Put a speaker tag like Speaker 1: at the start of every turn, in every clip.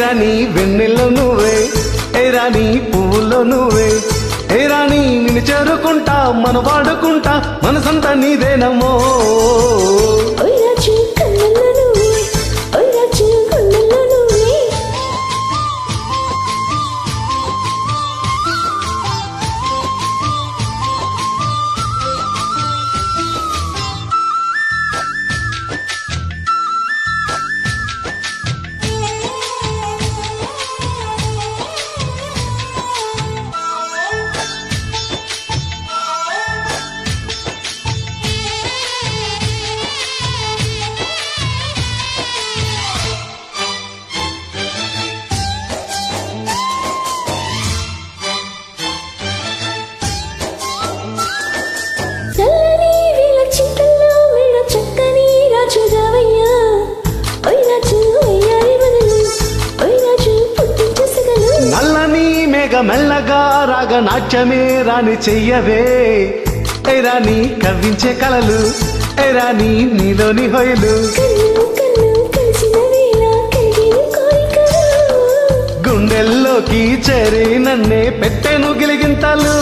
Speaker 1: రాణి వెన్నెల్లో నువ్వే, ఏ రాణి పువ్వుల్లో నువ్వే, ఏ రాణి నిన్ను చేరుకుంటా మన వాడుకుంటా మనసంతా నీదేనమ్మో. మెల్లగా రాగ నాట్యమే రాణి చెయ్యవే, ఏ రాణి కవ్వించే కలలు, ఏ రాణి నీలోని హొయలు, గుండెల్లోకి చేరి నన్నే పెట్టెను గిలిగింతలు.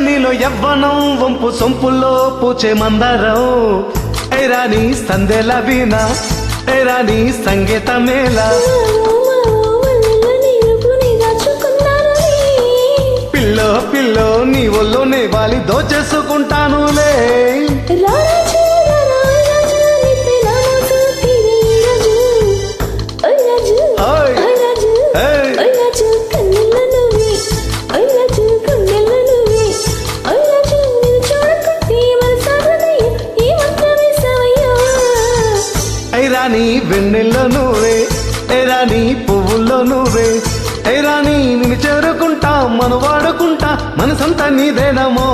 Speaker 1: నీలో యవ్వనం వంపు సొంపుల్లో పూచే మందరం, ఏ రాణి సందెల వీణ, ఏ రాణి సంగీతమేలా, పిల్లో పిల్లో నీ ఒళ్ళోనే వాలి దోచేసుకుంటానులే. రాణి వెన్నెల్లో నువ్వే, ఏ రాణి పువ్వుల్లో నువ్వే, ఏ రాణి నిన్ను చేరుకుంటా మన వాడుకుంటా మనసంతా నీదేనమో.